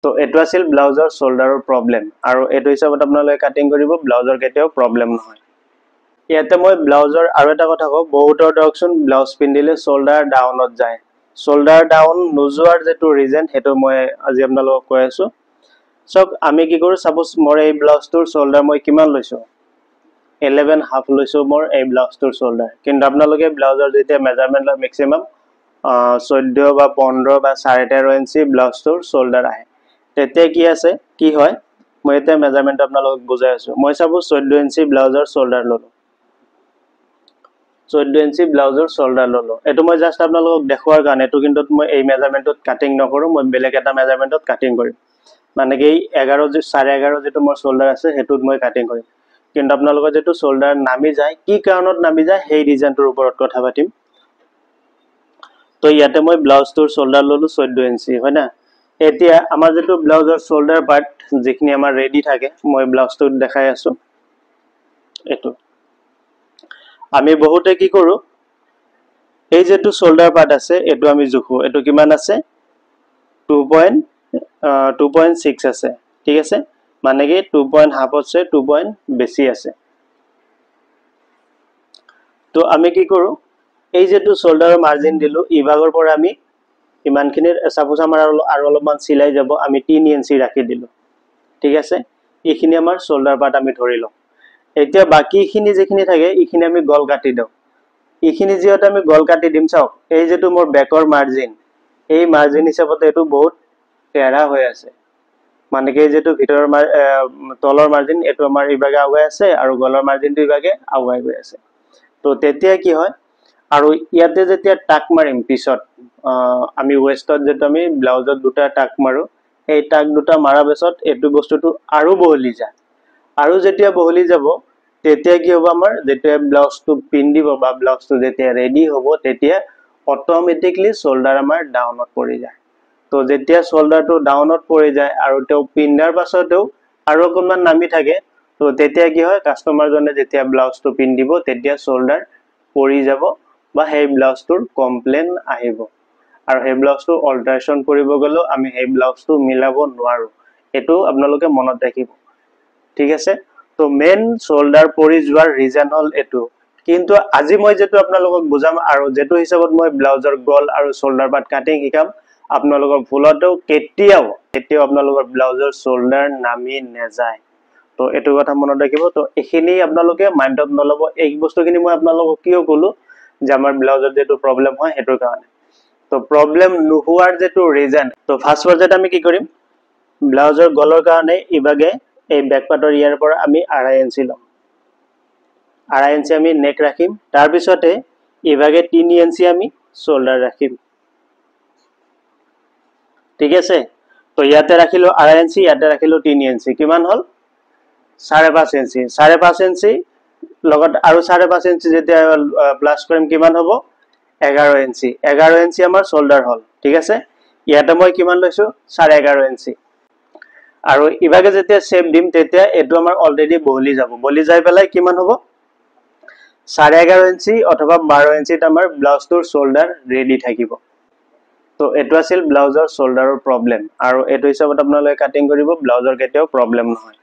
তো এটো আছিল ব্লাউজৰ শোল্ডাৰৰ প্ৰবলেম আৰু এটো হিচাপত আপোনালোকে কাটিং কৰিব ব্লাউজৰ কেতিয়াও প্ৰবলেম নহয় ইয়াতে মই ব্লাউজৰ আৰু এটা কথা কওঁ বহুতৰ দকচোন ব্লাউজ পিন্ধিলে শোল্ডাৰ ডাউনত যায় শোল্ডাৰ ডাউন নোযোৱাৰ যেটো ৰিজন হেটো মই আজি আপোনালোকক কৈ আছো সব আমি কি কৰো সাপোজ মোৰ এই ব্লাউজটোৰ শোল্ডাৰ মই কিমান লৈছো 11 হাফ লৈছো মোৰ এই ব্লাউজটোৰ শোল্ডাৰ কিন্তু আপোনালোকে ব্লাউজৰ যেতিয়া মেজাৰমেন্ট লয় ম্যাক্সিমাম 14 বা 15 বা 13.5 ইঞ্চি ব্লাউজটোৰ শোল্ডাৰ আহে তেতে কি আছে কি হয় মই এটা মেজাৰমেন্ট আপোনালোকক বুজাই আছো মই সাপোজ 14 ইঞ্চি ব্লাউজৰ শোল্ডাৰ ললো 14 ইঞ্চি ব্লাউজৰ শোল্ডাৰ ললো এটো মই জাস্ট আপোনালোকক দেখুৱাৰ কাৰণে এটো কিন্তু মই এই মেজাৰমেন্টত কাটিং নকৰো মই বেলেগ এটা মেজাৰমেন্টত কাটিং কৰিম মানে কি 11 11.5 যেটো মোৰ শোল্ডাৰ আছে হেতুত মই কাটিং কৰিম কিন্তু আপোনালোকৰ যেটো শোল্ডাৰ নামি যায় কি কাৰণত নামি যায় সেই ৰিজনটোৰ ওপৰত কথা পাতিম তো ইয়াতে মই ব্লাউজটোৰ শোল্ডাৰ ললো 14 ইঞ্চি হয় না এতিয়া আমাৰ যেটো ব্লাউজৰ শোল্ডাৰ পাৰ্ট যিখিনি আমাৰ ৰেডি থাকে মই ব্লাউজটো দেখাই আছো এটো আমি বহুতে কি কৰো এই যেটো শোল্ডাৰ পাৰ্ট আছে এটো আমি জুখো এটো কিমান আছে 2.6 আছে ঠিক আছে মানে কি 2.5 আছে 2 পইণ্ট বেছি আছে তো আমি কি কৰো এই যেটো শোল্ডাৰৰ মাৰ্জিন দিলো ইভাগৰ পৰা আমি ইমানখিনিৰ সাপোজ আমাৰ আৰু অলপমান সিলাই যাব আমি 3 ইঞ্চি ৰাখি দিলো ঠিক আছে এইখিনি আমাৰ শোল্ডাৰ পাৰ্ট আমি ধৰিলো এতিয়া বাকিখিনি যেখিনি থাকে এইখিনি আমি গল কাটি দাও এইখিনি যেটা আমি গল কাটি দিম চাও এই যেটো মোৰ বেকৰ মাৰ্জিন এই মাৰ্জিন হিচাপতে এটো বহুত তেৰা হৈ আছে মানে কি যেটো ভিতৰৰ তলৰ মাৰ্জিন এটো আমাৰ ইভাগে আগুৱাই আছে আৰু গলৰ মাৰ্জিনটো ইভাগে আগুৱাই গৈ আছে তো তেতিয়া কি হয় আৰু ইয়াতে যেতিয়া টাক মাৰিম পিছত আমি ওয়েষ্টত যেটো আমি ব্লাউজত দুটা টাক মাৰো এই টাক দুটা মাৰা পিছত এটো বস্তুটো আৰু বহলি যায় আৰু যেতিয়া বহলি যাব তেতিয়া কি হ'ব আমাৰ যেতিয়া ব্লাউজটো পিন্ধিব বা ব্লাউজটো যেতিয়া ৰেডি হ'ব তেতিয়া অটোমেটিকলি শোল্ডাৰ আমাৰ ডাউনত পৰি যায় তো যেতিয়া শোল্ডাৰটো ডাউনত পৰি যায় আৰু তেও পিন্ধাৰ পাছতেও আৰু অকমান নামি থাকে তো তেতিয়া কি হয় কাস্টমাৰ জনে যেতিয়া ব্লাউজটো পিন্ধিব তেতিয়া শোল্ডাৰ পৰি যাব বা সেই ব্লাউজটোৰ কমপ্লেইন আহিব আৰু সেই ব্লাউজটো অল্টাৰেশন কৰিব গলো আমি সেই ব্লাউজটো মিলাব নোৱাৰো এটো আপোনালোকে মনত ৰাখিব ঠিক আছে তো মেন শোল্ডাৰ পৰি যোৱাৰ ৰিজন হল এটো কিন্তু আজি মই যেটো আপোনালোকক বুজাম আৰু যেটো হিচাপত মই ব্লাউজৰ গল আৰু শোল্ডাৰ পাৰ্ট কাটিং শিকাম আপোনালোকৰ ভুলতেও কেতিয়াও আপোনালোকৰ ব্লাউজৰ শোল্ডাৰ নামি নেযায় তো এটো কথা মনত ৰাখিব তো এখিনি আপোনালোকে মাইন্ডত নলব এই বস্তুখিনি মই আপোনালোকক কিয় কলো যে আমাৰ ব্লাউজৰ যেটো প্ৰবলেম হয় হেতুৰ কাৰণে তো প্ৰবলেম নোহোৱাৰ যেটো ৰিজন তো ফাৰ্স্ট পৰ্যায়ত আমি কি কৰিম ব্লাউজৰ গলৰ কাৰণে ইভাগে এই ব্যাক পাৰ্টৰ ইয়াৰ পৰা আমি 2.5 ইঞ্চি লম 2.5 ইঞ্চি আমি নেক ৰাখিম তাৰ পিছতে ইভাগে 3 ইঞ্চি আমি শোল্ডাৰ ৰাখিম ঠিক আছে তো ইয়াতে ৰাখিলো 2.5 ইঞ্চি ইয়াতে ৰাখিলো 3 ইঞ্চি কিমান হল 5.5 ইঞ্চি 5.5 ইঞ্চি লগত আৰু 5.5 ইঞ্চি যেতিয়া প্লাস কৰিম কিমান হ'ব 11 ইঞ্চি আমাৰ শোল্ডাৰ হল ঠিক আছে ইয়াতে মই কিমান লৈছো 11.5 ইঞ্চি আৰু ইভাগে যেতিয়া শেপ দিম তেতিয়া এটো আমাৰ অলৰেডি বহলি যাব বহলি যাই পেলাই কিমান হ'ব 11.5 ইঞ্চি অথবা 12 ইঞ্চিত আমাৰ ব্লাউজটোৰ শোল্ডাৰ ৰেডি থাকিব তো এটো আছিল ব্লাউজৰ শোল্ডাৰৰ প্ৰবলেম আৰু এটো হিচাপত আপোনালোকে কাটিং কৰিব ব্লাউজৰ কেতিয়াও প্ৰবলেম নহয়